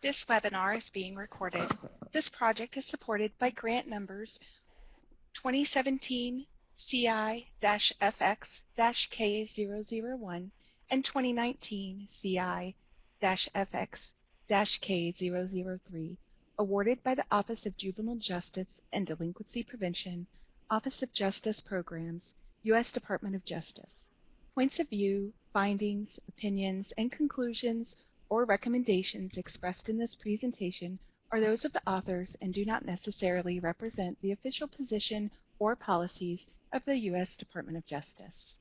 This webinar is being recorded. This project is supported by grant numbers 2017 CI-FX-K001 and 2019 CI-FX-K003, awarded by the Office of Juvenile Justice and Delinquency Prevention, Office of Justice Programs, U.S. Department of Justice. Points of view, findings, opinions, and conclusions or recommendations expressed in this presentation are those of the authors and do not necessarily represent the official position or policies of the U.S. Department of Justice.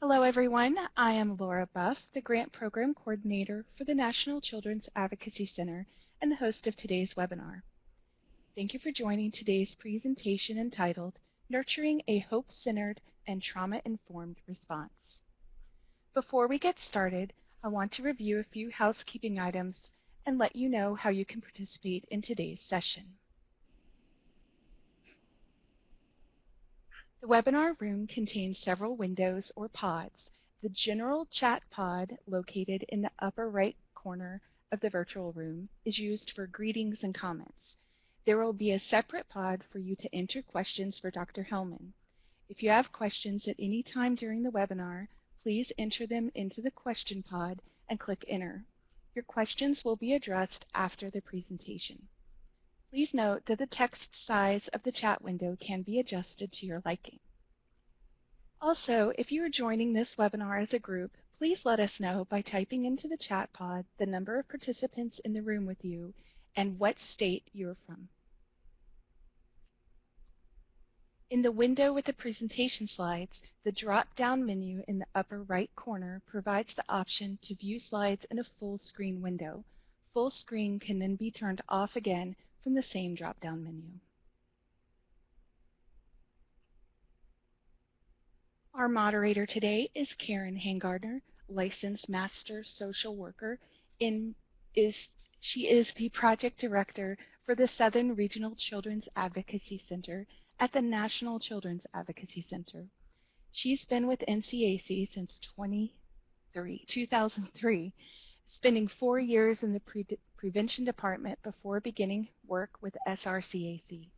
Hello everyone, I am Laura Buff, the Grant Program Coordinator for the National Children's Advocacy Center and the host of today's webinar. Thank you for joining today's presentation entitled Nurturing a Hope-Centered and Trauma-Informed Response. Before we get started, I want to review a few housekeeping items and let you know how you can participate in today's session. The webinar room contains several windows or pods. The general chat pod, located in the upper right corner of the virtual room, is used for greetings and comments. There will be a separate pod for you to enter questions for Dr. Hellman. If you have questions at any time during the webinar, please enter them into the question pod and click Enter. Your questions will be addressed after the presentation. Please note that the text size of the chat window can be adjusted to your liking. Also, if you are joining this webinar as a group, please let us know by typing into the chat pod the number of participants in the room with you and what state you're from. In the window with the presentation slides, the drop-down menu in the upper right corner provides the option to view slides in a full screen window. Full screen can then be turned off again from the same drop-down menu. Our moderator today is Karen Hangardner, licensed master social worker. She is the project director for the Southern Regional Children's Advocacy Center at the National Children's Advocacy Center. She's been with NCAC since 2003, spending 4 years in the prevention department before beginning work with SRCAC.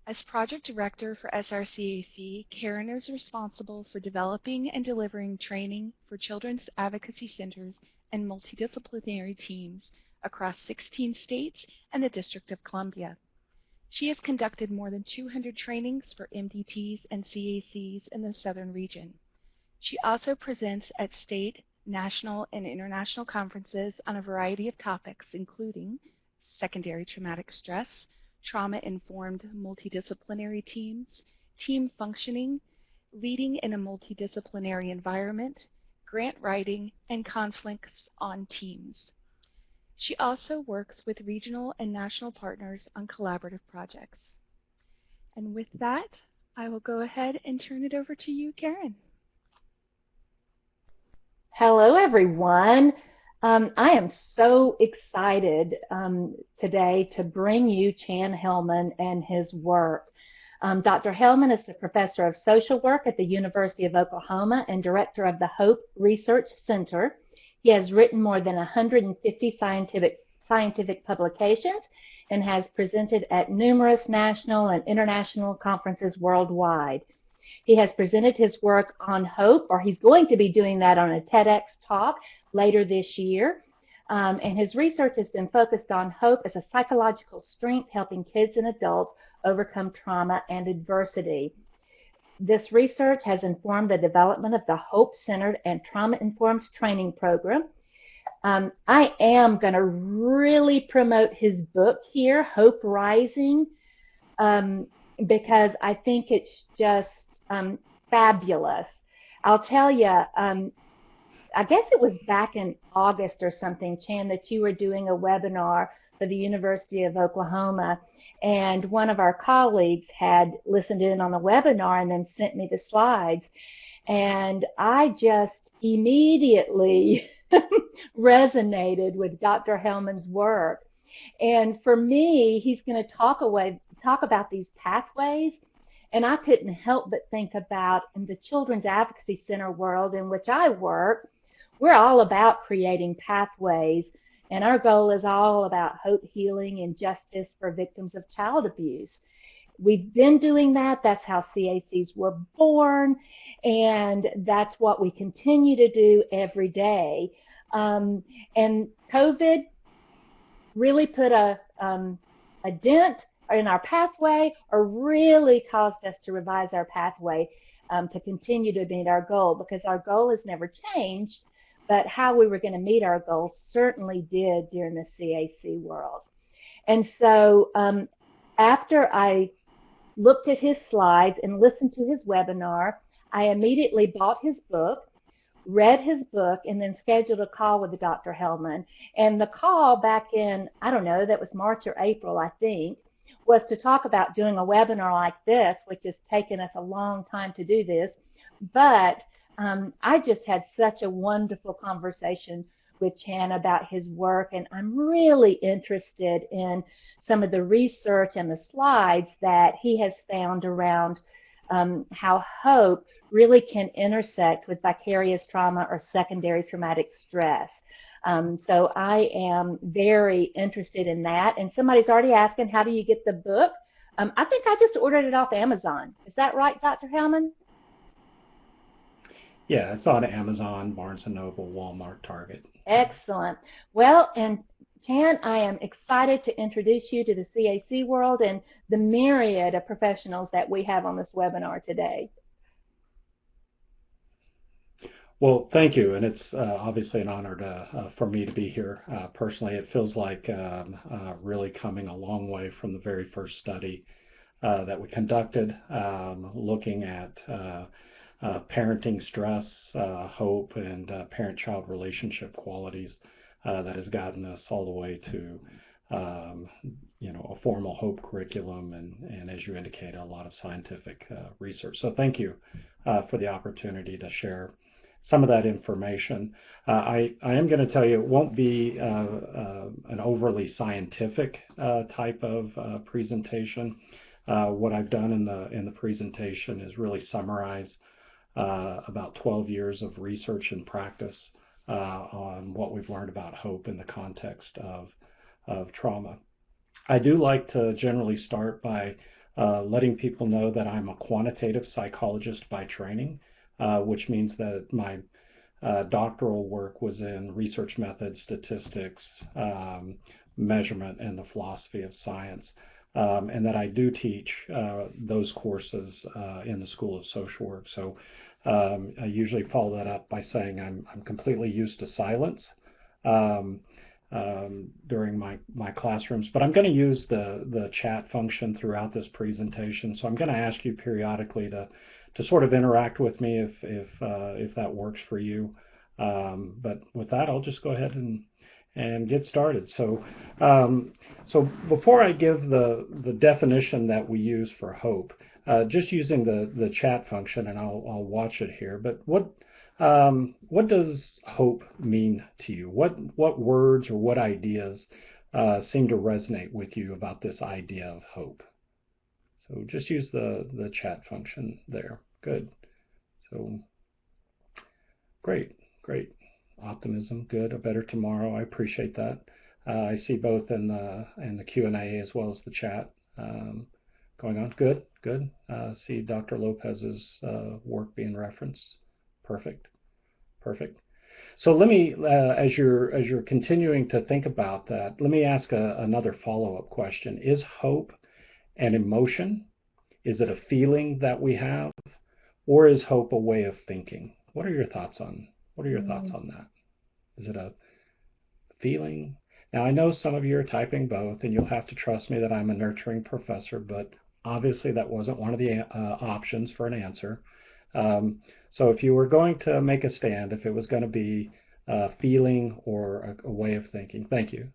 As project director for SRCAC, Karen is responsible for developing and delivering training for children's advocacy centers and multidisciplinary teams across 16 states and the District of Columbia. She has conducted more than 200 trainings for MDTs and CACs in the Southern region. She also presents at state, national, and international conferences on a variety of topics, including secondary traumatic stress, trauma-informed multidisciplinary teams, team functioning, leading in a multidisciplinary environment, grant writing, and conflicts on teams. She also works with regional and national partners on collaborative projects. And with that, I will go ahead and turn it over to you, Karen. Hello, everyone. I am so excited today to bring you Chan Hellman and his work. Dr. Hellman is the professor of social work at the University of Oklahoma and director of the Hope Research Center. He has written more than 150 scientific publications and has presented at numerous national and international conferences worldwide. He has presented his work on hope, or he's going to be doing that on a TEDx talk later this year. And his research has been focused on hope as a psychological strength, helping kids and adults overcome trauma and adversity. This research has informed the development of the Hope-Centered and Trauma-Informed Training Program. I am going to really promote his book here, Hope Rising, because I think it's just fabulous. I'll tell you, I guess it was back in August or something, Chan, that you were doing a webinar for the University of Oklahoma, and one of our colleagues had listened in on the webinar and then sent me the slides, and I just immediately resonated with Dr. Hellman's work. And for me, he's going to talk about these pathways, and I couldn't help but think about, in the Children's Advocacy Center world in which I work, we're all about creating pathways And our goal is all about hope, healing, and justice for victims of child abuse. We've been doing that. That's how CACs were born, and that's what we continue to do every day. And COVID really put a dent in our pathway, or really caused us to revise our pathway to continue to meet our goal, because our goal has never changed, but how we were going to meet our goal certainly did during the CAC world. And so after I looked at his slides and listened to his webinar, I immediately bought his book, read his book, and then scheduled a call with Dr. Hellman. And the call back in, I don't know, that was March or April, I think, was to talk about doing a webinar like this, which has taken us a long time to do this. But I just had such a wonderful conversation with Chan about his work, and I'm really interested in some of the research and the slides that he has found around how hope really can intersect with vicarious trauma or secondary traumatic stress. So I am very interested in that. And somebody's already asking, how do you get the book? I think I just ordered it off Amazon. Is that right, Dr. Hellman? Yeah, it's on Amazon, Barnes & Noble, Walmart, Target. Excellent. Well, and Chan, I am excited to introduce you to the CAC world and the myriad of professionals that we have on this webinar today. Well, thank you, and it's obviously an honor for me to be here. Personally, it feels like really coming a long way from the very first study that we conducted, looking at parenting stress, hope, and parent-child relationship qualities that has gotten us all the way to a formal hope curriculum, and as you indicated, a lot of scientific research. So thank you for the opportunity to share some of that information. I am going to tell you it won't be an overly scientific type of presentation. What I've done in the presentation is really summarize about 12 years of research and practice on what we've learned about hope in the context of trauma. I do like to generally start by letting people know that I'm a quantitative psychologist by training, which means that my doctoral work was in research methods, statistics, measurement, and the philosophy of science, and that I do teach those courses in the School of Social Work. So I usually follow that up by saying I'm completely used to silence during my classrooms, but I'm going to use the chat function throughout this presentation. So I'm going to ask you periodically to sort of interact with me if that works for you. But with that, I'll just go ahead and get started. So before I give the definition that we use for hope, just using the chat function, and I'll watch it here. But what does hope mean to you? What words or what ideas seem to resonate with you about this idea of hope? So just use the chat function there. Good. So great. Optimism, good. A better tomorrow. I appreciate that. I see both in the Q&A as well as the chat going on. Good. See Dr. Lopez's work being referenced. Perfect. So let me, as you're continuing to think about that, let me ask another follow-up question. Is hope an emotion? Is it a feeling that we have? Or is hope a way of thinking? What are your thoughts on that? Is it a feeling? Now, I know some of you are typing both, and you'll have to trust me that I'm a nurturing professor, but obviously that wasn't one of the options for an answer. So if you were going to make a stand, if it was going to be a feeling or a way of thinking, thank you.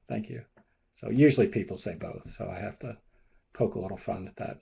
So usually people say both, so I have to poke a little fun at that.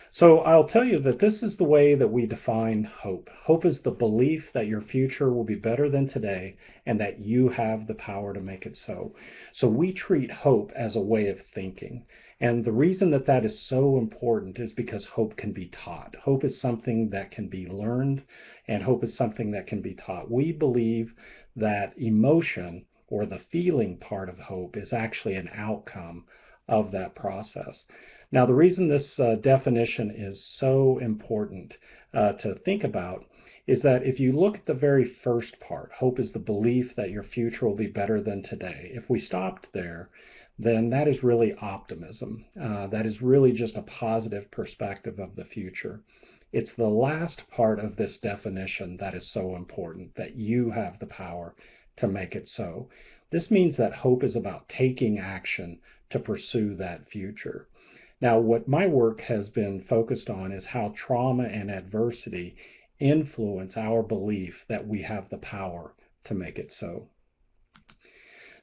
So I'll tell you that this is the way that we define hope. Hope is the belief that your future will be better than today and that you have the power to make it so. So we treat hope as a way of thinking. And the reason that is so important is because hope can be taught. Hope is something that can be learned, and hope is something that can be taught. We believe that emotion or the feeling part of hope is actually an outcome of that process. Now, the reason this definition is so important to think about is that if you look at the very first part, hope is the belief that your future will be better than today. If we stopped there, then that is really optimism. That is really just a positive perspective of the future. It's the last part of this definition that is so important, that you have the power to make it so. This means that hope is about taking action to pursue that future. Now, what my work has been focused on is how trauma and adversity influence our belief that we have the power to make it so.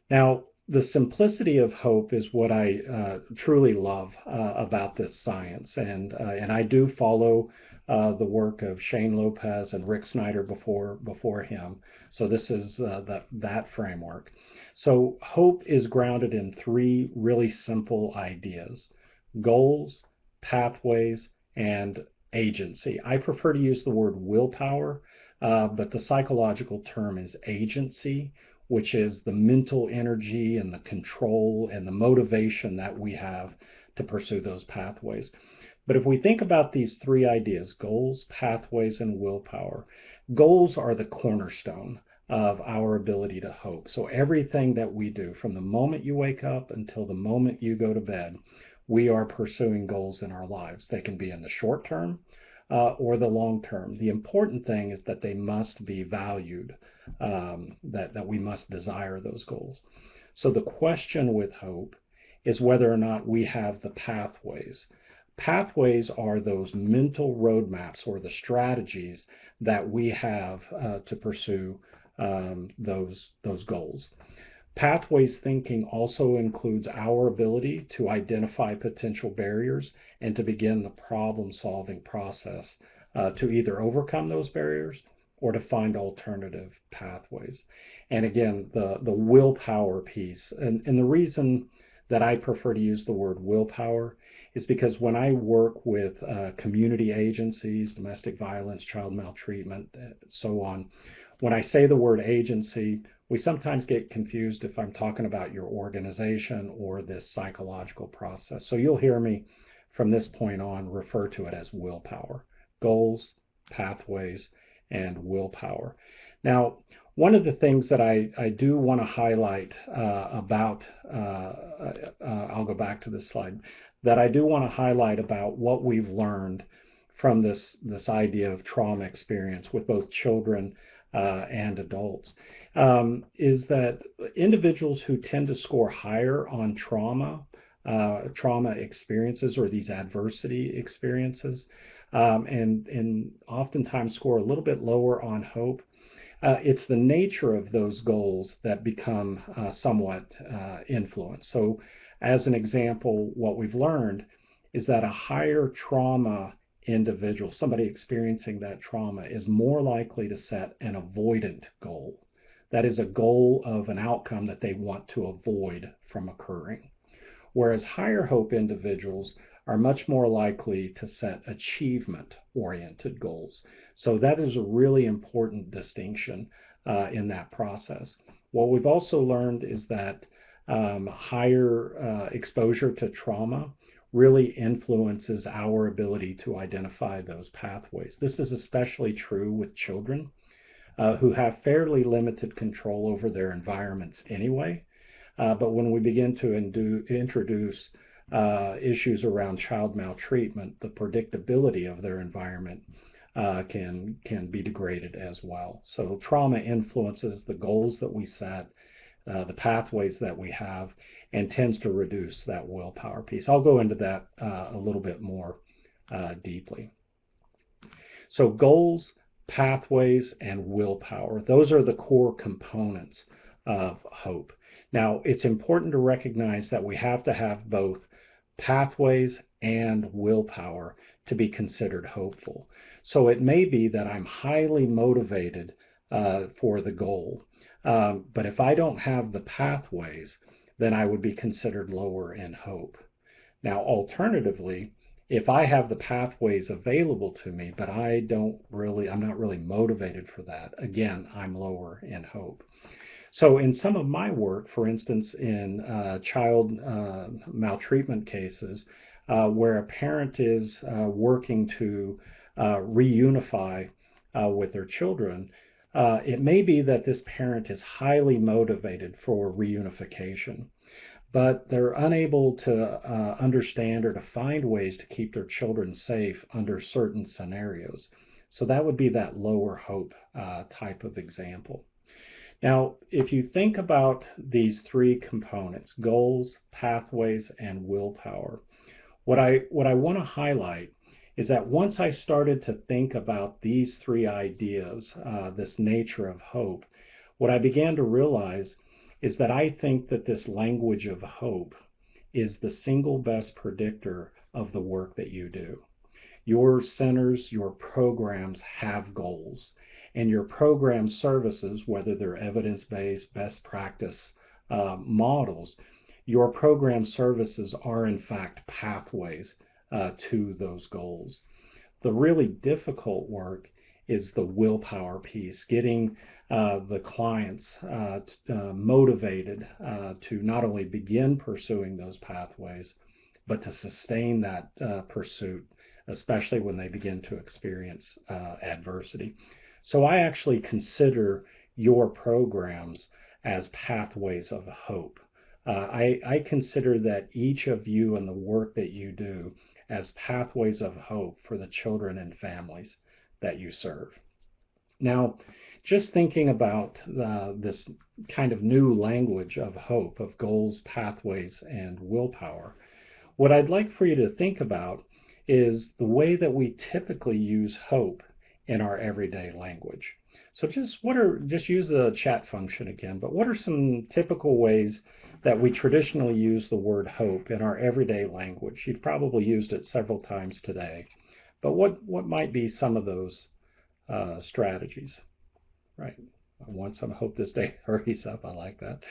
Now, the simplicity of hope is what I truly love about this science, and I do follow the work of Shane Lopez and Rick Snyder before him. So this is that framework. So hope is grounded in three really simple ideas: goals, pathways, and agency. I prefer to use the word willpower, but the psychological term is agency, which is the mental energy and the control and the motivation that we have to pursue those pathways. But if we think about these three ideas, goals, pathways, and willpower, goals are the cornerstone of our ability to hope. So everything that we do, from the moment you wake up until the moment you go to bed, we are pursuing goals in our lives. They can be in the short term or the long term. The important thing is that they must be valued, that we must desire those goals. So the question with hope is whether or not we have the pathways. Pathways are those mental roadmaps or the strategies that we have to pursue those goals. Pathways thinking also includes our ability to identify potential barriers and to begin the problem-solving process to either overcome those barriers or to find alternative pathways. And again, the willpower piece, and the reason that I prefer to use the word willpower is because when I work with community agencies, domestic violence, child maltreatment, so on, when I say the word agency, we sometimes get confused if I'm talking about your organization or this psychological process. So you'll hear me from this point on refer to it as willpower: goals, pathways, and willpower. Now, one of the things that I do want to highlight about, I'll go back to this slide, that I do want to highlight about what we've learned from this idea of trauma experience with both children and adults, is that individuals who tend to score higher on trauma experiences or these adversity experiences, and oftentimes score a little bit lower on hope, it's the nature of those goals that become somewhat influenced. So as an example, what we've learned is that a higher trauma individual, somebody experiencing that trauma, is more likely to set an avoidant goal. That is a goal of an outcome that they want to avoid from occurring. Whereas higher hope individuals are much more likely to set achievement-oriented goals. So that is a really important distinction in that process. What we've also learned is that higher exposure to trauma really influences our ability to identify those pathways. This is especially true with children who have fairly limited control over their environments anyway. But when we begin to introduce issues around child maltreatment, the predictability of their environment can be degraded as well. So trauma influences the goals that we set, the pathways that we have, and tends to reduce that willpower piece. I'll go into that a little bit more deeply. So goals, pathways, and willpower, those are the core components of hope. Now, it's important to recognize that we have to have both pathways and willpower to be considered hopeful. So it may be that I'm highly motivated for the goal, but if I don't have the pathways, then I would be considered lower in hope. Now, alternatively, if I have the pathways available to me, but I'm not really motivated for that, again, I'm lower in hope. So in some of my work, for instance, in child maltreatment cases, where a parent is working to reunify with their children, it may be that this parent is highly motivated for reunification, but they're unable to understand or to find ways to keep their children safe under certain scenarios. So that would be that lower hope type of example. Now, if you think about these three components, goals, pathways, and willpower, what I want to highlight is that once I started to think about these three ideas, this nature of hope, what I began to realize is that I think that this language of hope is the single best predictor of the work that you do. Your centers, your programs have goals, and your program services, whether they're evidence-based, best practice models, your program services are in fact pathways to those goals. The really difficult work is the willpower piece, getting the clients motivated to not only begin pursuing those pathways, but to sustain that pursuit, especially when they begin to experience adversity. So I actually consider your programs as pathways of hope. I consider that each of you and the work that you do as pathways of hope for the children and families that you serve. Now, just thinking about this kind of new language of hope, of goals, pathways, and willpower, what I'd like for you to think about is the way that we typically use hope in our everyday language. So just use the chat function again, but what are some typical ways that we traditionally use the word hope in our everyday language? You've probably used it several times today, but what might be some of those strategies? Right. I want some hope this day hurries up. I like that.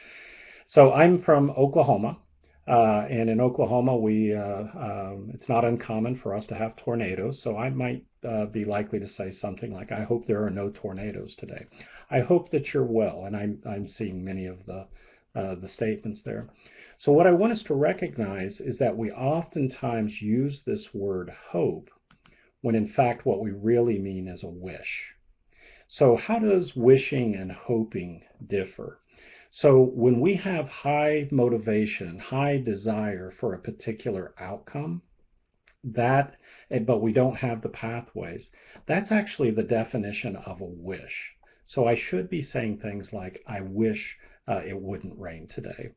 So I'm from Oklahoma. And in Oklahoma, it's not uncommon for us to have tornadoes. So I might be likely to say something like, I hope there are no tornadoes today. I hope that you're well. And I'm seeing many of the statements there. So what I want us to recognize is that we oftentimes use this word hope when in fact what we really mean is a wish. So how does wishing and hoping differ? So when we have high motivation, high desire for a particular outcome, but we don't have the pathways, that's actually the definition of a wish. So I should be saying things like, I wish it wouldn't rain today.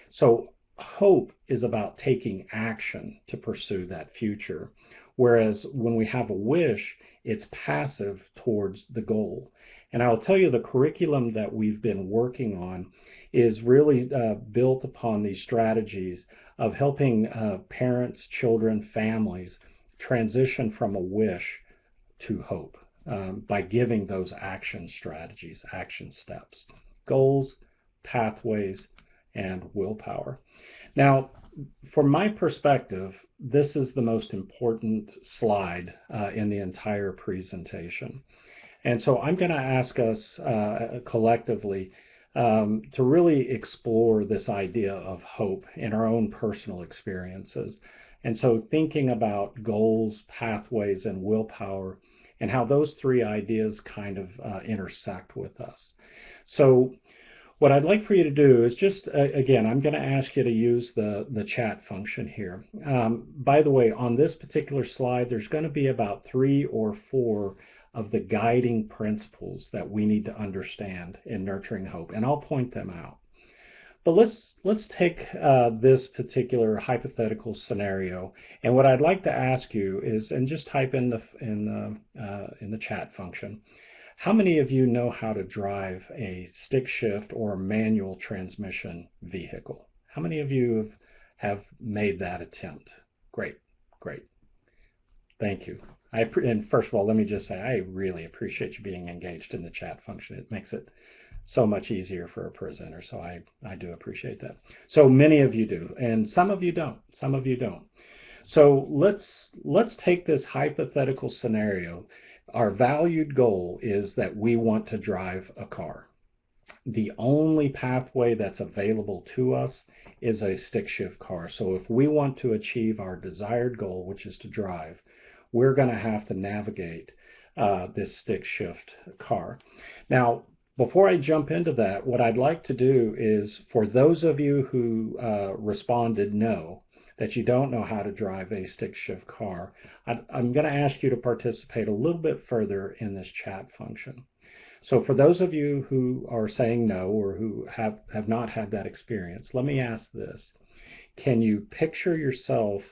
So hope is about taking action to pursue that future. Whereas when we have a wish, it's passive towards the goal. And I'll tell you, the curriculum that we've been working on is really built upon these strategies of helping parents, children, families transition from a wish to hope by giving those action strategies, action steps, goals, pathways, and willpower. Now, from my perspective, this is the most important slide in the entire presentation. And so I'm going to ask us collectively to really explore this idea of hope in our own personal experiences. And so thinking about goals, pathways, and willpower, and how those three ideas kind of intersect with us. So what I'd like for you to do is just, again, I'm going to ask you to use the chat function here. By the way, on this particular slide, there's going to be about 3 or 4 of the guiding principles that we need to understand in nurturing hope, and I'll point them out. But let's take this particular hypothetical scenario, and what I'd like to ask you is, and just type in the chat function, how many of you know how to drive a stick shift or a manual transmission vehicle? How many of you have made that attempt? Great. Thank you. And first of all, let me just say, I really appreciate you being engaged in the chat function. It makes it so much easier for a presenter, so I do appreciate that. So many of you do, and some of you don't. So let's take this hypothetical scenario. Our valued goal is that we want to drive a car. the only pathway that's available to us is a stick shift car. So if we want to achieve our desired goal, which is to drive, we're going to have to navigate this stick shift car. Now, before I jump into that, what I'd like to do is, for those of you who responded no, that you don't know how to drive a stick shift car, I'm going to ask you to participate a little bit further in this chat function. So for those of you who are saying no or who have not had that experience, let me ask this. Can you picture yourself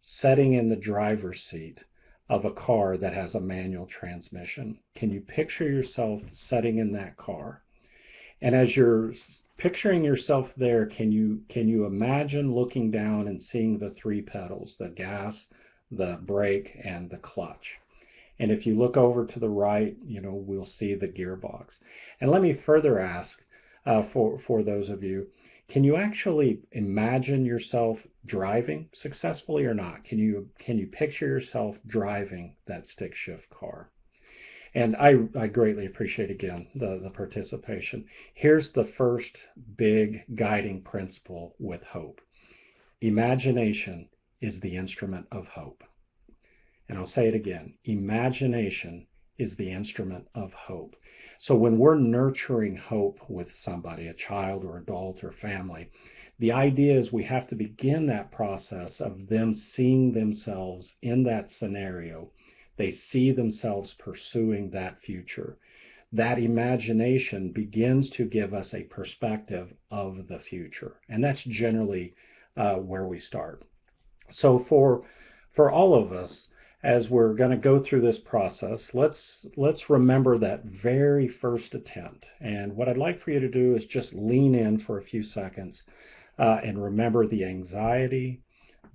sitting in the driver's seat of a car that has a manual transmission? Can you picture yourself sitting in that car? And as you're picturing yourself there, can you imagine looking down and seeing the three pedals, the gas, the brake, and the clutch? And if you look over to the right, we'll see the gearbox. And let me further ask for those of you, can you actually imagine yourself driving successfully or not? Can you picture yourself driving that stick shift car? And I greatly appreciate, again, the participation. Here's the first big guiding principle with hope. Imagination is the instrument of hope. And I'll say it again, imagination is the instrument of hope. So when we're nurturing hope with somebody, a child or adult or family, the idea is we have to begin that process of them seeing themselves in that scenario. They see themselves pursuing that future. That imagination begins to give us a perspective of the future. And that's generally where we start. So for all of us, as we're going to go through this process, let's remember that very first attempt. And what I'd like for you to do is just lean in for a few seconds and remember the anxiety,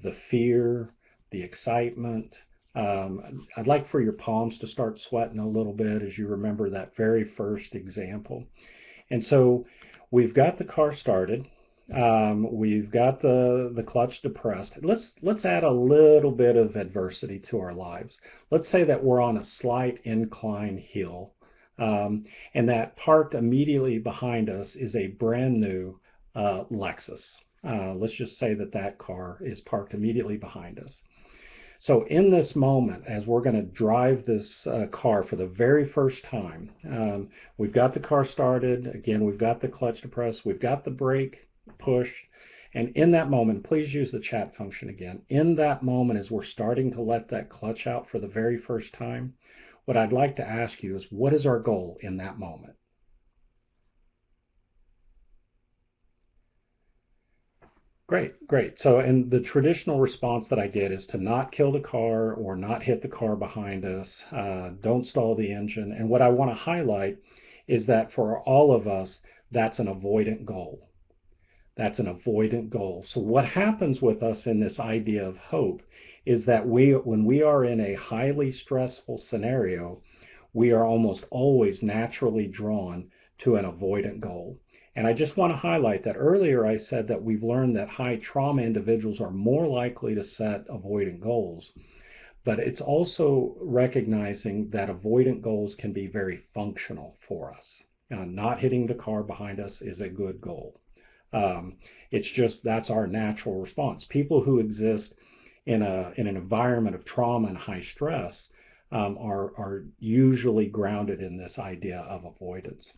the fear, the excitement. I'd like for your palms to start sweating a little bit as you remember that very first example. And so we've got the car started. We've got the clutch depressed. Let's add a little bit of adversity to our lives. Let's say that we're on a slight incline hill, and that parked immediately behind us is a brand new Lexus. Let's just say that car is parked immediately behind us. So in this moment, as we're going to drive this car for the very first time, we've got the car started. Again, we've got the clutch depressed. We've got the brake pushed. And in that moment, please use the chat function again. In that moment, as we're starting to let that clutch out for the very first time, what I'd like to ask you is, what is our goal in that moment? Great. So, and the traditional response that I get is to not kill the car or not hit the car behind us, don't stall the engine. And what I want to highlight is that for all of us, that's an avoidant goal. That's an avoidant goal. So what happens with us in this idea of hope is that when we are in a highly stressful scenario, we are almost always naturally drawn to an avoidant goal. And I just want to highlight that earlier I said that we've learned that high trauma individuals are more likely to set avoidant goals. But it's also recognizing that avoidant goals can be very functional for us. Not hitting the car behind us is a good goal. It's just that's our natural response. People who exist in an environment of trauma and high stress are usually grounded in this idea of avoidance.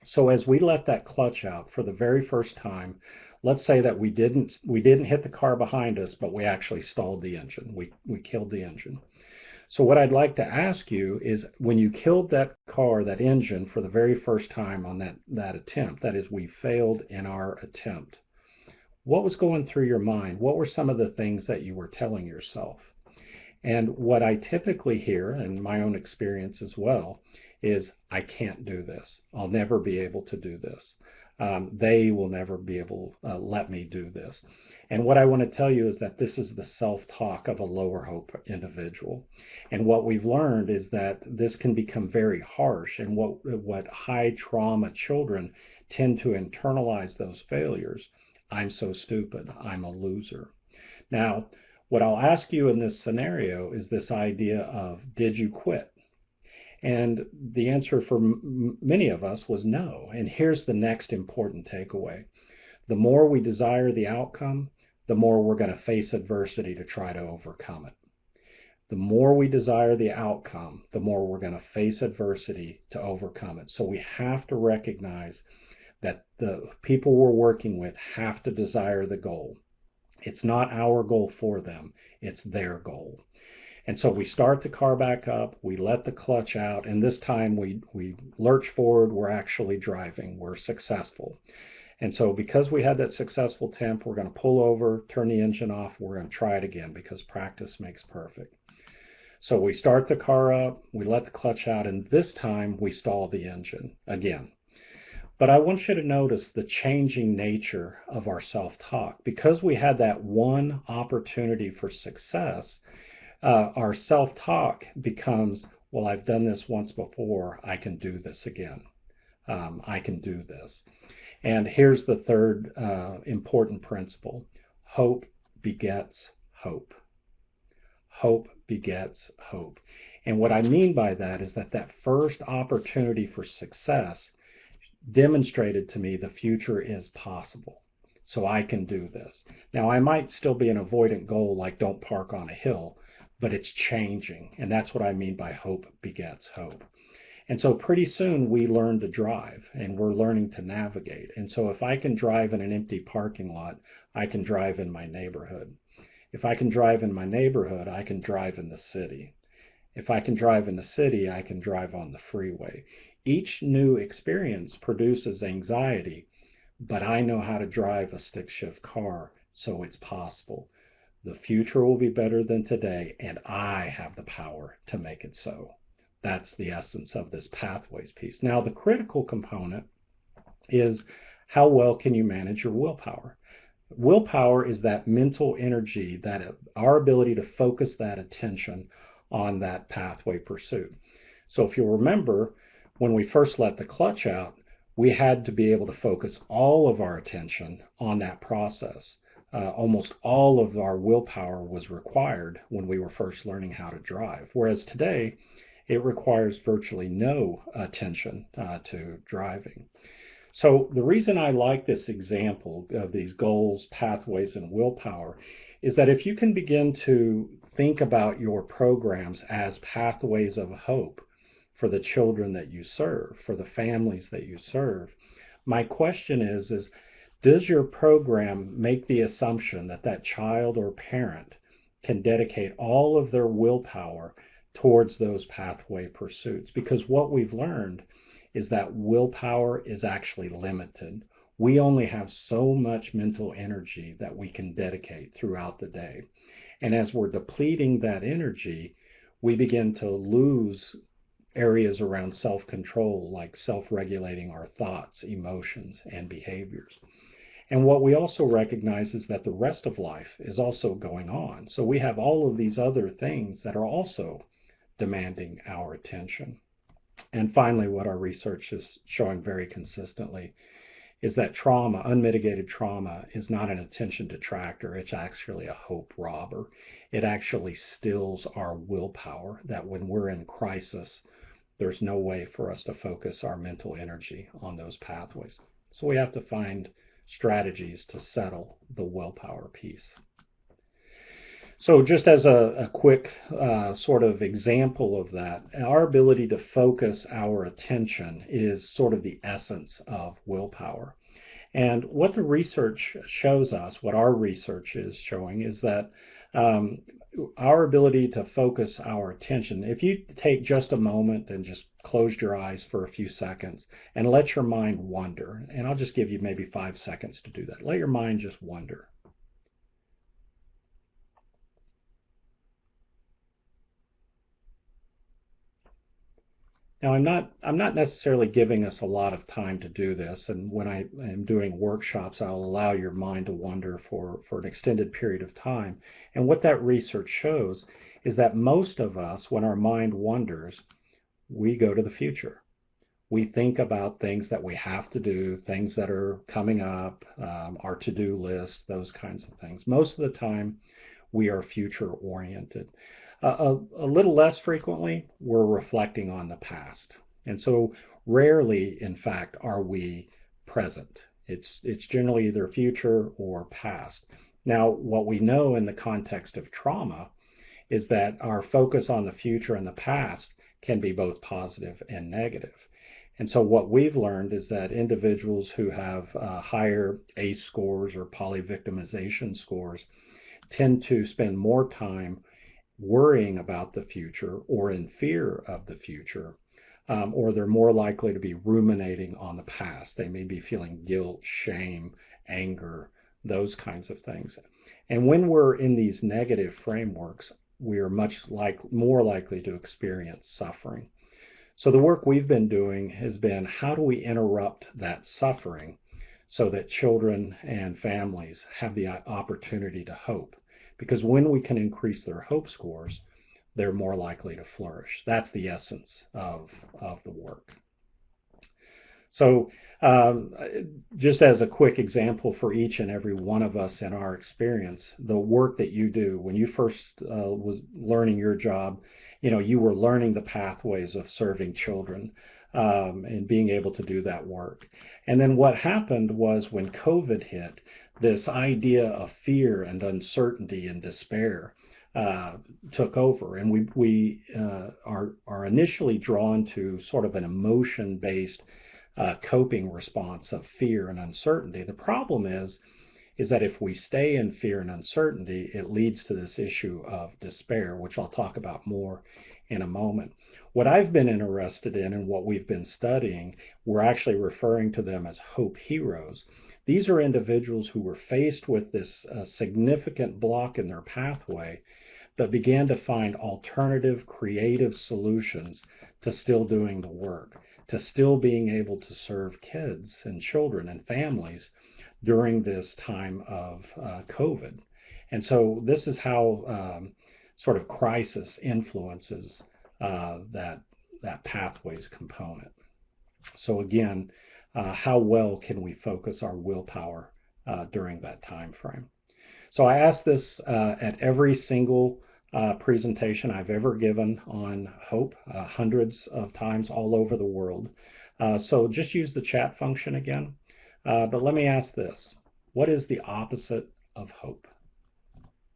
So as we let that clutch out for the very first time, let's say that we didn't hit the car behind us, but we actually stalled the engine. We killed the engine. So what I'd like to ask you is, when you killed that car, that engine, for the very first time on that attempt, that is, we failed in our attempt, what was going through your mind? What were some of the things that you were telling yourself? And what I typically hear, and my own experience as well, is, I can't do this. I'll never be able to do this. They will never be able to let me do this. And what I want to tell you is that this is the self-talk of a lower hope individual. And what we've learned is that this can become very harsh. And what high trauma children tend to internalize those failures. I'm so stupid. I'm a loser. Now, what I'll ask you in this scenario is this idea of, did you quit? And the answer for many of us was no. And here's the next important takeaway. The more we desire the outcome, the more we're going to face adversity to try to overcome it. The more we desire the outcome, the more we're going to face adversity to overcome it. So we have to recognize that the people we're working with have to desire the goal. It's not our goal for them, it's their goal. And so we start the car back up, we let the clutch out, and this time we lurch forward, we're actually driving, we're successful. And so because we had that successful temp, we're going to pull over, turn the engine off, we're going to try it again because practice makes perfect. So we start the car up, we let the clutch out, and this time we stall the engine again. But I want you to notice the changing nature of our self-talk. Because we had that one opportunity for success, our self-talk becomes, well, I've done this once before, I can do this again. I can do this. And here's the third important principle. Hope begets hope. Hope begets hope. And what I mean by that is that first opportunity for success demonstrated to me the future is possible. So I can do this. Now, I might still be an avoidant goal like don't park on a hill, but it's changing. And that's what I mean by hope begets hope. And so pretty soon we learn to drive and we're learning to navigate. And so if I can drive in an empty parking lot, I can drive in my neighborhood. If I can drive in my neighborhood, I can drive in the city. If I can drive in the city, I can drive on the freeway. Each new experience produces anxiety, but I know how to drive a stick shift car, so it's possible. The future will be better than today, and I have the power to make it so. That's the essence of this pathways piece. Now, the critical component is how well can you manage your willpower? Willpower is that mental energy, that our ability to focus that attention on that pathway pursuit. So if you'll remember, when we first let the clutch out, we had to be able to focus all of our attention on that process. Almost all of our willpower was required when we were first learning how to drive. Whereas today, it requires virtually no attention to driving. So the reason I like this example of these goals, pathways, and willpower is that if you can begin to think about your programs as pathways of hope for the children that you serve, for the families that you serve, my question is does your program make the assumption that that child or parent can dedicate all of their willpower towards those pathway pursuits? Because what we've learned is that willpower is actually limited. We only have so much mental energy that we can dedicate throughout the day. And as we're depleting that energy, we begin to lose areas around self-control, like self-regulating our thoughts, emotions, and behaviors. And what we also recognize is that the rest of life is also going on. So we have all of these other things that are also demanding our attention. And finally, what our research is showing very consistently is that trauma, unmitigated trauma, is not an attention detractor. It's actually a hope robber. It actually stills our willpower, that when we're in crisis, there's no way for us to focus our mental energy on those pathways. So we have to find strategies to settle the willpower piece. So just as a quick sort of example of that, our ability to focus our attention is sort of the essence of willpower. And what the research shows us, what our research is showing, is that our ability to focus our attention, if you take just a moment and just close your eyes for a few seconds and let your mind wander, and I'll just give you maybe 5 seconds to do that. Let your mind just wander. Now, I'm not necessarily giving us a lot of time to do this, and when I am doing workshops, I'll allow your mind to wander for an extended period of time. And what that research shows is that most of us, when our mind wanders, we go to the future. We think about things that we have to do, things that are coming up, our to-do list, those kinds of things. Most of the time, we are future oriented. A little less frequently, we're reflecting on the past. And so rarely, in fact, are we present. It's generally either future or past. Now, what we know in the context of trauma is that our focus on the future and the past can be both positive and negative. And so what we've learned is that individuals who have higher ACE scores or polyvictimization scores tend to spend more time worrying about the future or in fear of the future, or they're more likely to be ruminating on the past. They may be feeling guilt, shame, anger, those kinds of things. And when we're in these negative frameworks, we are more likely to experience suffering. So the work we've been doing has been, how do we interrupt that suffering so that children and families have the opportunity to hope? Because when we can increase their hope scores, they're more likely to flourish. That's the essence of the work. So just as a quick example for each and every one of us in our experience, the work that you do, when you first was learning your job, you were learning the pathways of serving children and being able to do that work. And then what happened was when COVID hit, this idea of fear and uncertainty and despair took over, and we are initially drawn to sort of an emotion-based coping response of fear and uncertainty. The problem is that if we stay in fear and uncertainty, it leads to this issue of despair, which I'll talk about more in a moment. What I've been interested in and what we've been studying, we're actually referring to them as hope heroes. These are individuals who were faced with this significant block in their pathway, but began to find alternative, creative solutions to still doing the work, to still being able to serve kids and children and families during this time of COVID. And so this is how sort of crisis influences that pathways component. So again, how well can we focus our willpower during that time frame? So I ask this at every single presentation I've ever given on hope, hundreds of times all over the world. So just use the chat function again. But let me ask this. What is the opposite of hope?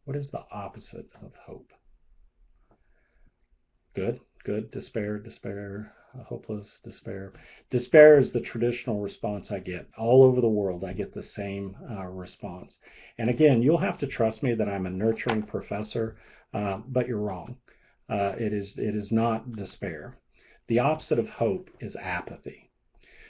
What is the opposite of hope? Good. Despair, hopeless, despair. Despair is the traditional response I get. All over the world, I get the same response. And again, you'll have to trust me that I'm a nurturing professor, but you're wrong. It is not despair. The opposite of hope is apathy.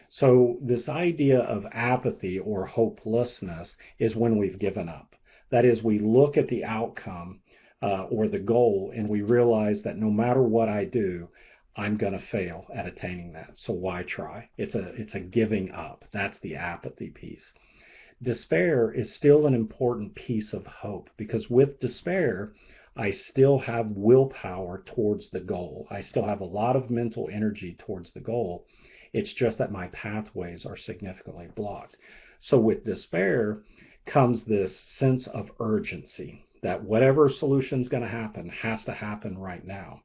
So this idea of apathy or hopelessness is when we've given up. That is, we look at the outcome or the goal, and we realize that no matter what I do, I'm going to fail at attaining that. So why try? It's a giving up. That's the apathy piece. Despair is still an important piece of hope, because with despair, I still have willpower towards the goal. I still have a lot of mental energy towards the goal. It's just that my pathways are significantly blocked. So with despair comes this sense of urgency, that whatever solution is going to happen has to happen right now.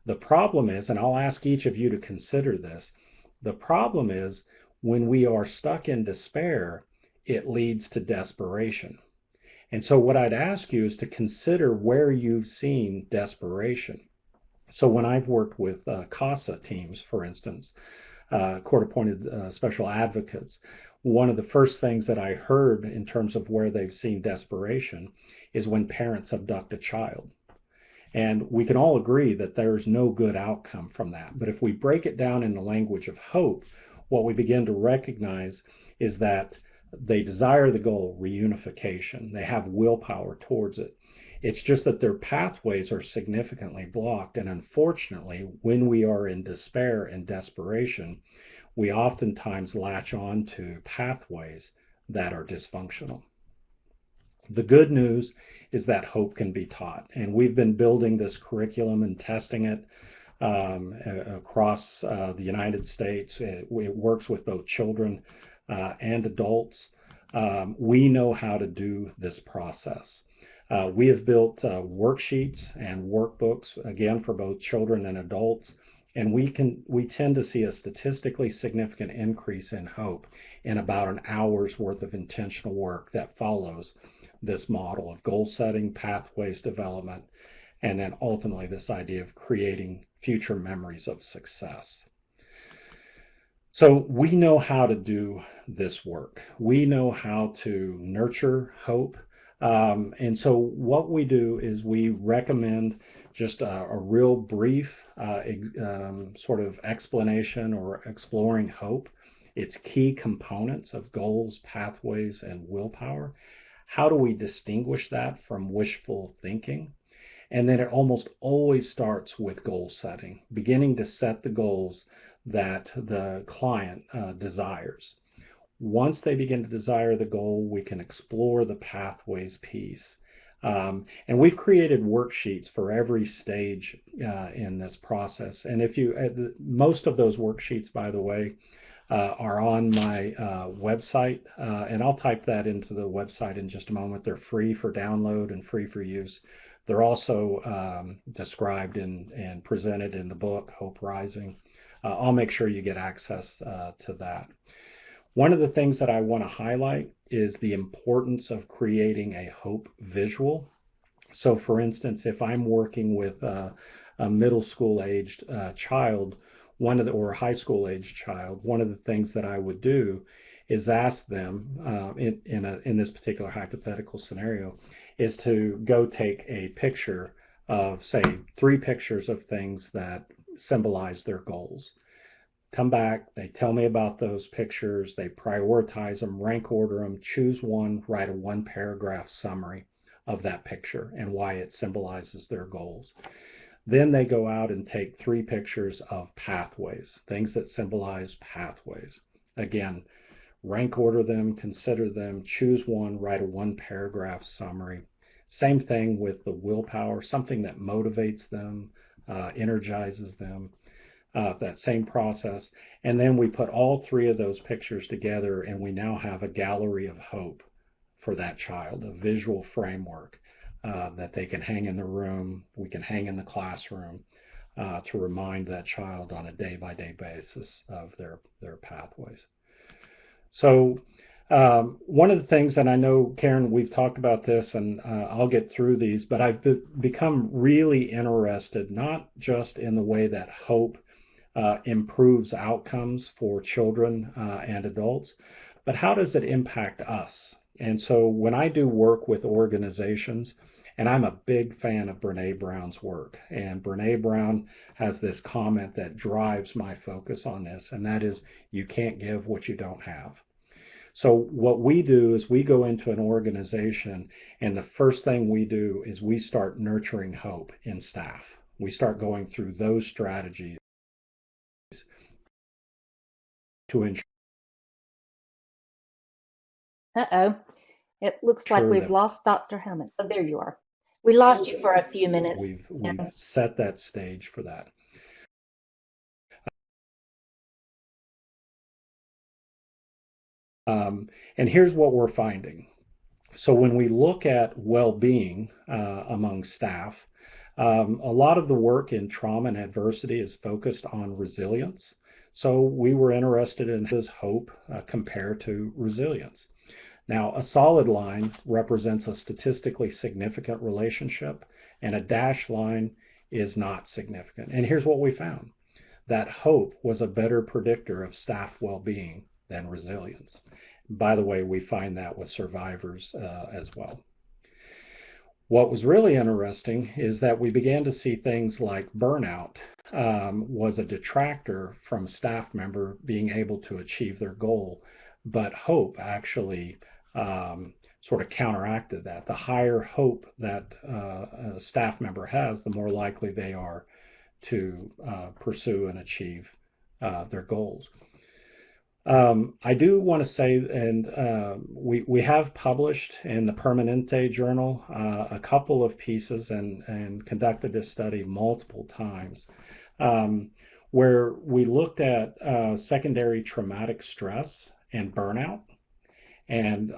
The problem is, and I'll ask each of you to consider this, the problem is when we are stuck in despair, it leads to desperation. And so what I'd ask you is to consider where you've seen desperation. So when I've worked with CASA teams, for instance, court-appointed special advocates, one of the first things that I heard in terms of where they've seen desperation is when parents abduct a child. And we can all agree that there's no good outcome from that. But if we break it down in the language of hope, what we begin to recognize is that they desire the goal, reunification. They have willpower towards it. It's just that their pathways are significantly blocked. And unfortunately, when we are in despair and desperation, we oftentimes latch on to pathways that are dysfunctional. The good news is that hope can be taught. And we've been building this curriculum and testing it across the United States. It works with both children and adults. We know how to do this process. We have built worksheets and workbooks, again, for both children and adults, and we tend to see a statistically significant increase in hope in about an hour's worth of intentional work that follows this model of goal setting, pathways development, and then ultimately this idea of creating future memories of success. So we know how to do this work. We know how to nurture hope. And so what we do is we recommend just a real brief sort of explanation or exploring hope, its key components of goals, pathways, and willpower. How do we distinguish that from wishful thinking? And then it almost always starts with goal setting, beginning to set the goals that the client desires. Once they begin to desire the goal, we can explore the pathways piece. And we've created worksheets for every stage in this process. And if you, most of those worksheets, by the way, are on my website, and I'll type that into the website in just a moment. They're free for download and free for use. They're also described and presented in the book, Hope Rising. I'll make sure you get access to that. One of the things that I want to highlight is the importance of creating a hope visual. So for instance, if I'm working with a middle school aged child, or a high school aged child, one of the things that I would do is ask them in this particular hypothetical scenario is to go take a picture of, say, 3 pictures of things that symbolize their goals. Come back, they tell me about those pictures, they prioritize them, rank order them, choose one, write a 1-paragraph summary of that picture and why it symbolizes their goals. Then they go out and take 3 pictures of pathways, things that symbolize pathways. Again, rank order them, consider them, choose one, write a 1-paragraph summary. Same thing with the willpower, something that motivates them, energizes them. That same process. And then we put all 3 of those pictures together and we now have a gallery of hope for that child, a visual framework that they can hang in the room, we can hang in the classroom to remind that child on a day-by-day basis of their pathways. So one of the things, and I know, Karen, we've talked about this, and I'll get through these, but I've become really interested, not just in the way that hope improves outcomes for children and adults, but how does it impact us? And so when I do work with organizations, and I'm a big fan of Brene Brown's work, and Brene Brown has this comment that drives my focus on this, and that is, you can't give what you don't have. So what we do is we go into an organization, and the first thing we do is we start nurturing hope in staff. We start going through those strategies to ensure. Uh-oh. It looks like we've lost Dr. Hellman. Oh, there you are. We lost you for a few minutes. We've set that stage for that. And here's what we're finding. So when we look at well-being among staff, a lot of the work in trauma and adversity is focused on resilience. So we were interested in his hope compared to resilience. Now, a solid line represents a statistically significant relationship, and a dashed line is not significant. And here's what we found, that hope was a better predictor of staff well-being than resilience. By the way, we find that with survivors as well. What was really interesting is that we began to see things like burnout was a detractor from a staff member being able to achieve their goal, but hope actually sort of counteracted that. The higher hope that a staff member has, the more likely they are to pursue and achieve their goals. I do want to say, and we have published in the Permanente Journal a couple of pieces and conducted this study multiple times where we looked at secondary traumatic stress and burnout. And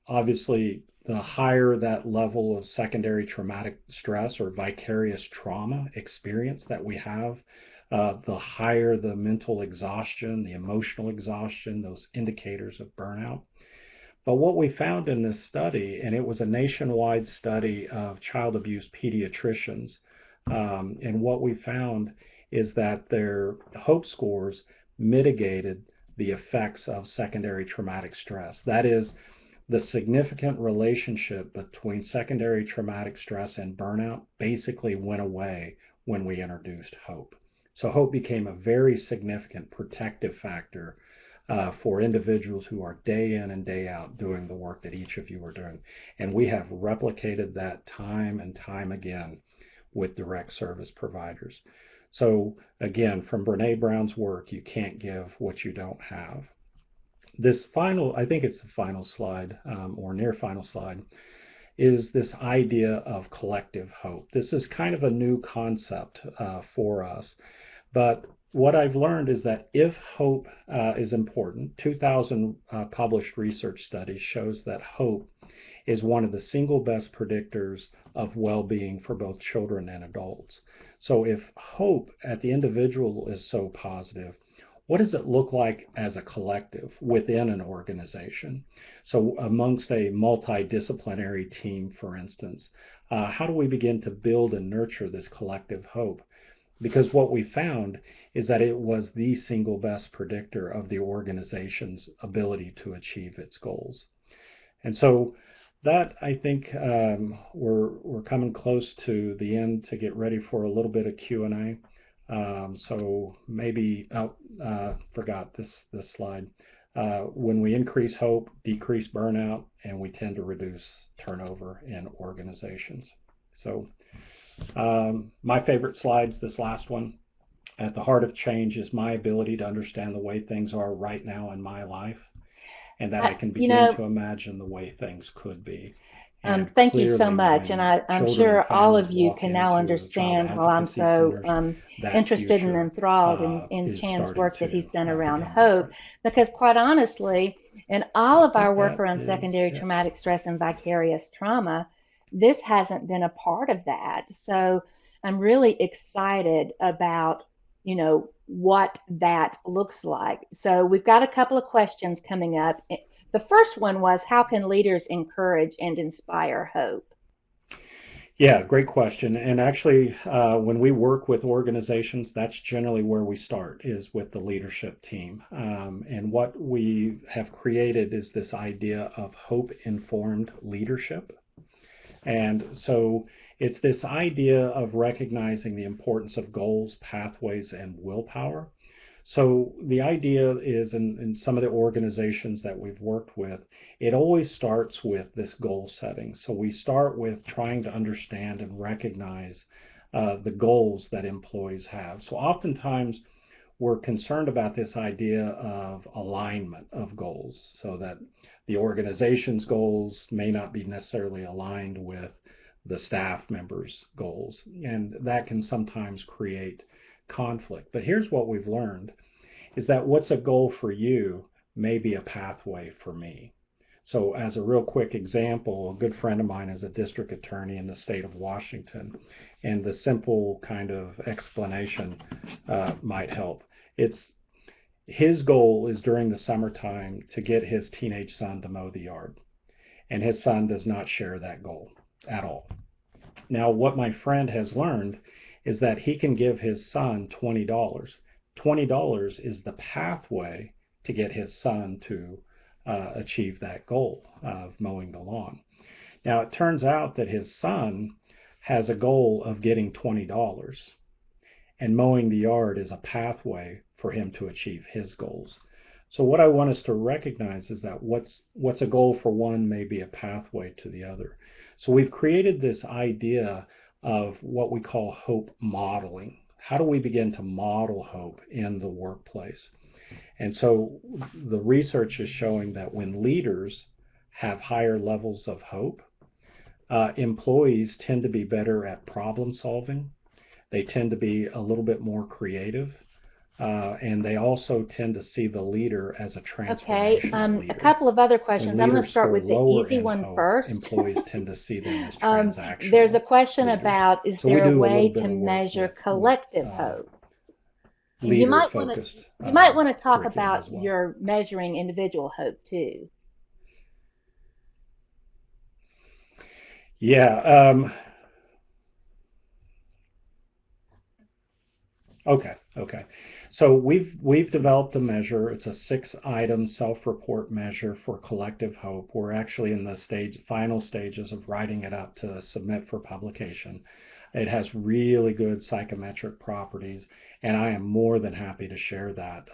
obviously, the higher that level of secondary traumatic stress or vicarious trauma experience that we have, the higher the mental exhaustion, the emotional exhaustion, those indicators of burnout. But what we found in this study, and it was a nationwide study of child abuse pediatricians, and what we found is that their HOPE scores mitigated the effects of secondary traumatic stress. That is, the significant relationship between secondary traumatic stress and burnout basically went away when we introduced HOPE. So HOPE became a very significant protective factor for individuals who are day in and day out doing the work that each of you are doing. And we have replicated that time and time again with direct service providers. So again, from Brene Brown's work, you can't give what you don't have. This final, I think it's the final slide, or near final slide, is this idea of collective hope. This is kind of a new concept for us, but what I've learned is that if hope is important, 2,000 published research studies shows that hope is one of the single best predictors of well-being for both children and adults. So if hope at the individual is so positive, what does it look like as a collective within an organization? So amongst a multidisciplinary team, for instance, how do we begin to build and nurture this collective hope? Because what we found is that it was the single best predictor of the organization's ability to achieve its goals. And so that, I think, we're coming close to the end to get ready for a little bit of Q&A. So maybe, forgot this slide. When we increase hope, decrease burnout, and we tend to reduce turnover in organizations. So my favorite slide's this last one. At the heart of change is my ability to understand the way things are right now in my life, and that I can begin to imagine the way things could be. Thank you so much, and I'm sure all of you can now understand why I'm so interested and enthralled in Chan's work that he's done around hope, because quite honestly, in all of our work around secondary traumatic stress and vicarious trauma, this hasn't been a part of that. So I'm really excited about, what that looks like. So we've got a couple of questions coming up. The first one was, how can leaders encourage and inspire hope? Yeah, great question. And actually, when we work with organizations, that's generally where we start, is with the leadership team. And what we have created is this idea of hope-informed leadership. And so it's this idea of recognizing the importance of goals, pathways, and willpower. So the idea is in some of the organizations that we've worked with, it always starts with this goal setting. So we start with trying to understand and recognize the goals that employees have. So oftentimes we're concerned about this idea of alignment of goals, so that the organization's goals may not be necessarily aligned with the staff members' goals, and that can sometimes create conflict. But here's what we've learned, is that what's a goal for you may be a pathway for me. So as a real quick example, a good friend of mine is a district attorney in the state of Washington, and the simple kind of explanation might help. His goal is during the summertime to get his teenage son to mow the yard, and his son does not share that goal at all. Now, what my friend has learned is that he can give his son $20. $20 is the pathway to get his son to achieve that goal of mowing the lawn. Now, it turns out that his son has a goal of getting $20, and mowing the yard is a pathway for him to achieve his goals. So what I want us to recognize is that what's a goal for one may be a pathway to the other. So we've created this idea of what we call hope modeling. How do we begin to model hope in the workplace? And so the research is showing that when leaders have higher levels of hope, employees tend to be better at problem solving. They tend to be a little bit more creative. and they also tend to see the leader as a Okay, transformational a leader. couple of other When questions. I'm going to leaders start score with the lower easy in one hope, first. employees tend to see them as There's a transactional question leaders. about, is So we there a do a way little bit to of work measure with collective hope? And leader-focused you might want to talk curriculum about as well. your measuring individual hope too. Yeah. Okay. So we've developed a measure. It's a 6-item self-report measure for collective hope. We're actually in the final stages of writing it up to submit for publication. It has really good psychometric properties, and I am more than happy to share that.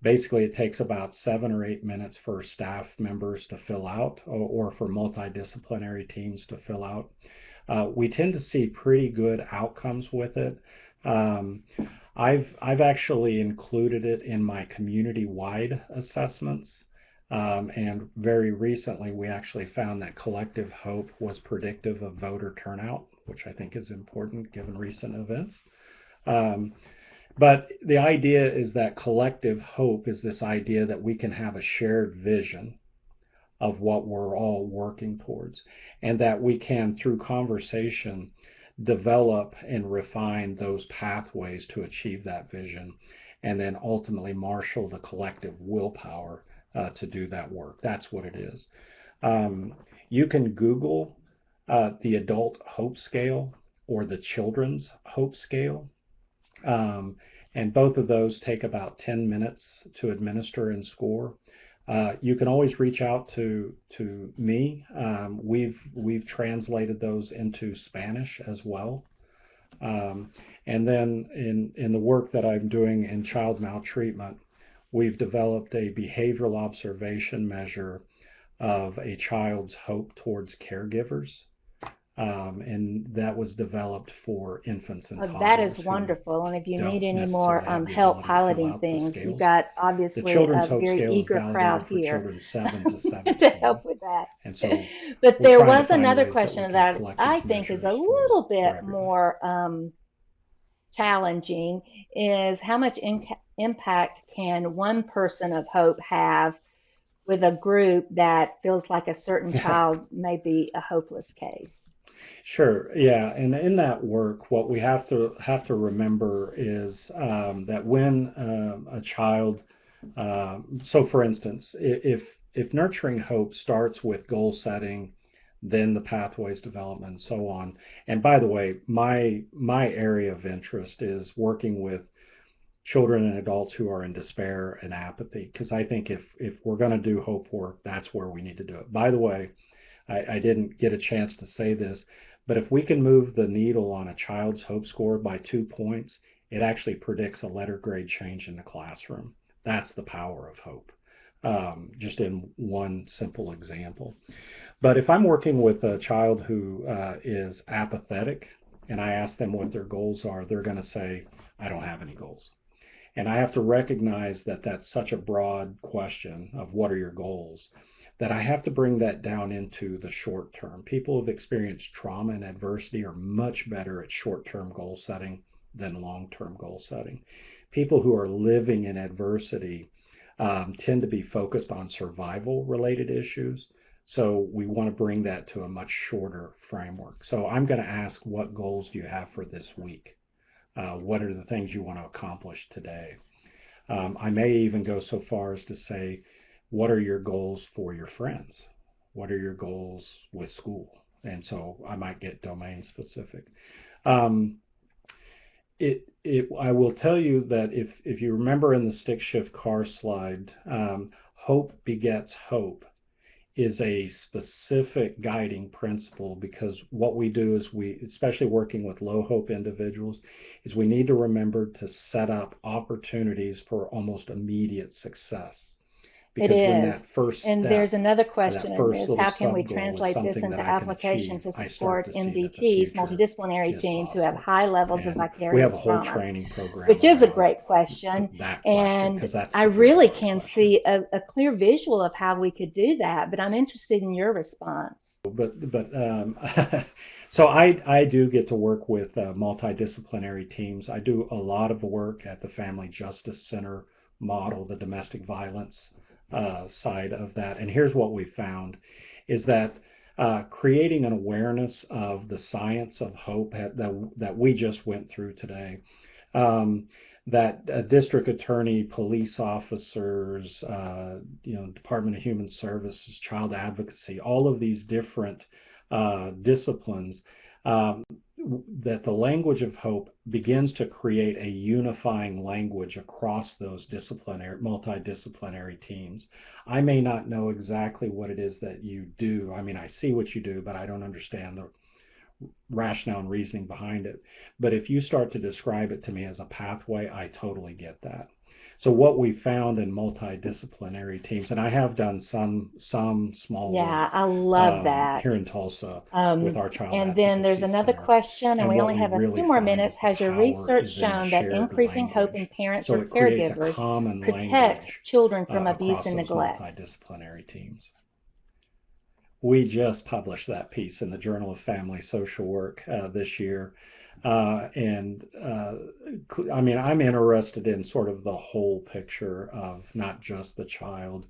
Basically, it takes about 7 or 8 minutes for staff members to fill out, or for multidisciplinary teams to fill out. We tend to see pretty good outcomes with it. Um, I've actually included it in my community-wide assessments, and very recently we actually found that collective hope was predictive of voter turnout, which I think is important given recent events. Um, but the idea is that collective hope is this idea that we can have a shared vision of what we're all working towards, and that we can, through conversation, develop and refine those pathways to achieve that vision, and then ultimately marshal the collective willpower to do that work. That's what it is. You can Google the adult hope scale or the children's hope scale. And both of those take about 10 minutes to administer and score. You can always reach out to me. We've translated those into Spanish as well. And then in the work that I'm doing in child maltreatment, we've developed a behavioral observation measure of a child's hope towards caregivers. And that was developed for infants and toddlers. That is wonderful. And if you need any more help ability to piloting things, you've got The obviously children's a hope very scale is eager crowd validated for here children 7 to to 17. help with that. And so But we're there trying to was find another ways that we question can that collect I these think is a measures little for bit everybody. more challenging, is how much impact can one person of hope have with a group that feels like a certain child may be a hopeless case? Sure, yeah, and in that work, what we have to remember is that when a child, so for instance, if nurturing hope starts with goal setting, then the pathways development, and so on. And by the way, my area of interest is working with children and adults who are in despair and apathy, because I think if we're going to do hope work, that's where we need to do it. By the way, I didn't get a chance to say this, but if we can move the needle on a child's hope score by 2 points, it actually predicts a letter grade change in the classroom. That's the power of hope, just in one simple example. But if I'm working with a child who is apathetic and I ask them what their goals are, they're going to say, I don't have any goals. And I have to recognize that that's such a broad question of what are your goals, that I have to bring that down into the short term. People who've experienced trauma and adversity are much better at short-term goal setting than long-term goal setting. People who are living in adversity tend to be focused on survival-related issues. So we want to bring that to a much shorter framework. So I'm going to ask, what goals do you have for this week? What are the things you want to accomplish today? I may even go so far as to say, what are your goals for your friends? What are your goals with school? And so I might get domain specific. I will tell you that if you remember in the stick shift car slide, hope begets hope is a specific guiding principle, because what we do is especially working with low hope individuals, is we need to remember to set up opportunities for almost immediate success. It because when is. that first And step, there's another that question, and first is little how can we sub goal is translate this something that into I can application achieve, to I start support to see that the MDTs, future multidisciplinary is teams who have possible. high levels of And we have a vicarious whole trauma? training program Which is a around great question. that question, And because that's I the big really part can question. see a clear visual of how we could do that, but I'm interested in your response. But so I do get to work with multidisciplinary teams. I do a lot of work at the Family Justice Center model, the domestic violence side of that. And here's what we found is that creating an awareness of the science of hope that we just went through today, um, that district attorney, police officers, Department of Human Services, child advocacy, all of these different disciplines, um, that the language of hope begins to create a unifying language across those multidisciplinary teams. I may not know exactly what it is that you do. I mean, I see what you do, but I don't understand the rationale and reasoning behind it. But if you start to describe it to me as a pathway, I totally get that. So what we found in multidisciplinary teams, and I have done some small work Yeah, I love here that. in Tulsa with Um, our child and then there's advocacy another center. question, and And we what only we have a really few more find minutes. is the Has your power research is in shown that shared increasing hope in language. parents So or it creates a caregivers common protects language children from abuse across and those neglect? multidisciplinary teams. We just published that piece in the Journal of Family Social Work this year. I mean, I'm interested in sort of the whole picture of not just the child,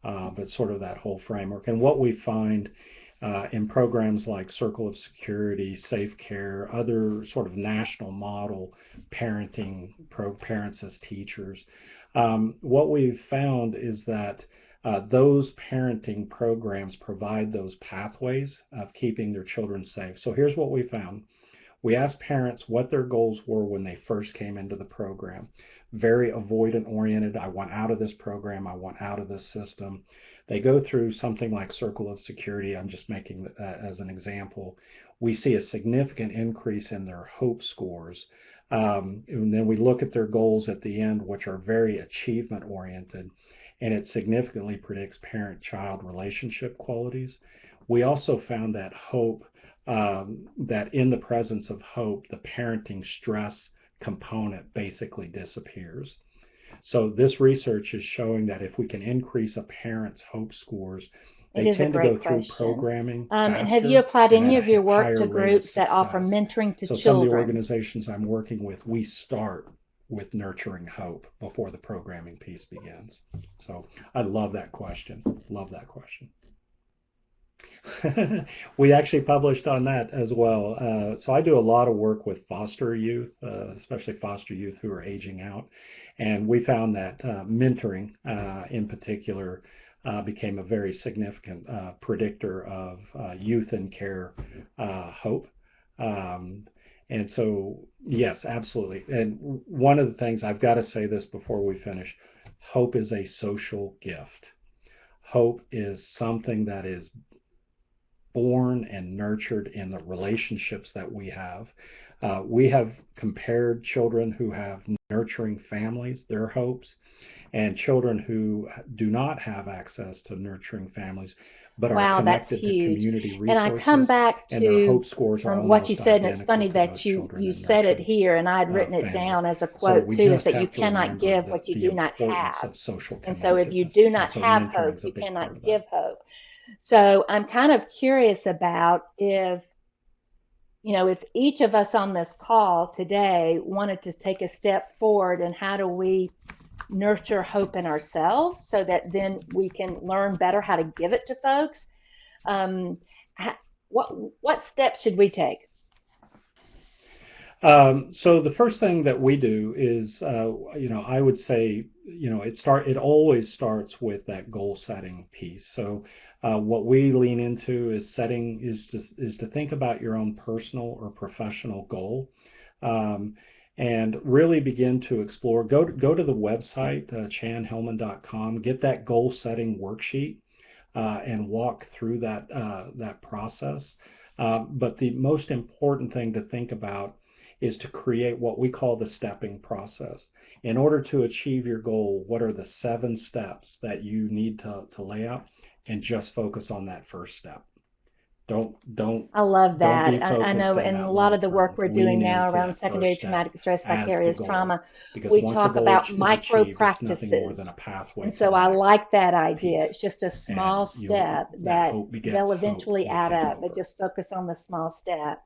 but sort of that whole framework. And what we find in programs like Circle of Security, Safe Care, other sort of national model parenting, parents as teachers, what we've found is that those parenting programs provide those pathways of keeping their children safe. So here's what we found. We asked parents what their goals were when they first came into the program. Very avoidant oriented. I want out of this program. I want out of this system. They go through something like Circle of Security. I'm just making that as an example. We see a significant increase in their hope scores. And then we look at their goals at the end, which are very achievement oriented, and it significantly predicts parent-child relationship qualities. We also found that hope, that in the presence of hope, the parenting stress component basically disappears. So this research is showing that if we can increase a parent's hope scores, It they is a tend to go great through question. programming And have you faster applied and any at of your a work to higher rate of groups that offer success. mentoring to So some of the children? organizations I'm working with, we start with nurturing hope before the programming piece begins. So I love that question. Love that question. We actually published on that as well. So I do a lot of work with foster youth, especially foster youth who are aging out. And we found that mentoring in particular became a very significant predictor of youth in care hope. And so, yes, absolutely. And one of the things, I've got to say this before we finish, hope is a social gift. Hope is something that is born and nurtured in the relationships that we have. We have compared children who have nurturing families, their hopes, and children who do not have access to nurturing families, but are Wow, that's connected to huge. community And I come resources, back and their to hope scores are what you almost said, and it's identical funny to those that children you in said it nurturing here, and I had written it families. down as a So quote we too, is just that you have to cannot remember give what you the do not importance have. of social And so if you connectedness. do And not so have mentoring hope, is a you big part cannot of give that. hope. So I'm kind of curious about if each of us on this call today wanted to take a step forward, and how do we nurture hope in ourselves so that then we can learn better how to give it to folks. What steps should we take? So the first thing that we do is, I would say, it always starts with that goal setting piece. So what we lean into is to think about your own personal or professional goal. And really begin to explore. Go to the website, chanhellman.com, get that goal setting worksheet, and walk through that process. But the most important thing to think about is to create what we call the stepping process. In order to achieve your goal, what are the 7 steps that you need to lay out, and just focus on that first step. I love Don't that. be I focused know on in a that lot long of the term. work we're doing Lean now into around that first secondary step traumatic stress as the vicarious goal. trauma, Because we once a talk goal about is micro achieved, it's nothing more than a practices. pathway And to so the I next like that idea. piece. It's just a small And step that that hope they'll begets hope eventually will add take up, but over. just focus on the small step.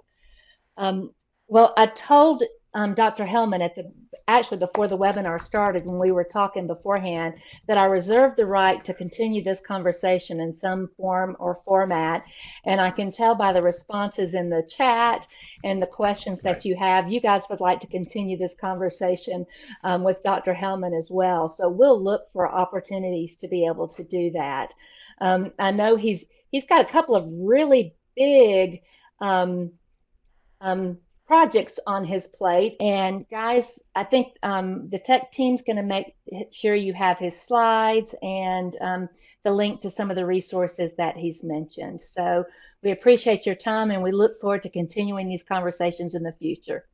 Well, I told Dr. Hellman actually before the webinar started, when we were talking beforehand, that I reserved the right to continue this conversation in some form or format. And I can tell by the responses in the chat and the questions that Right. you have, you guys would like to continue this conversation with Dr. Hellman as well. So we'll look for opportunities to be able to do that. I know he's got a couple of really big projects on his plate. And guys, I think the tech team's going to make sure you have his slides and the link to some of the resources that he's mentioned. So we appreciate your time, and we look forward to continuing these conversations in the future.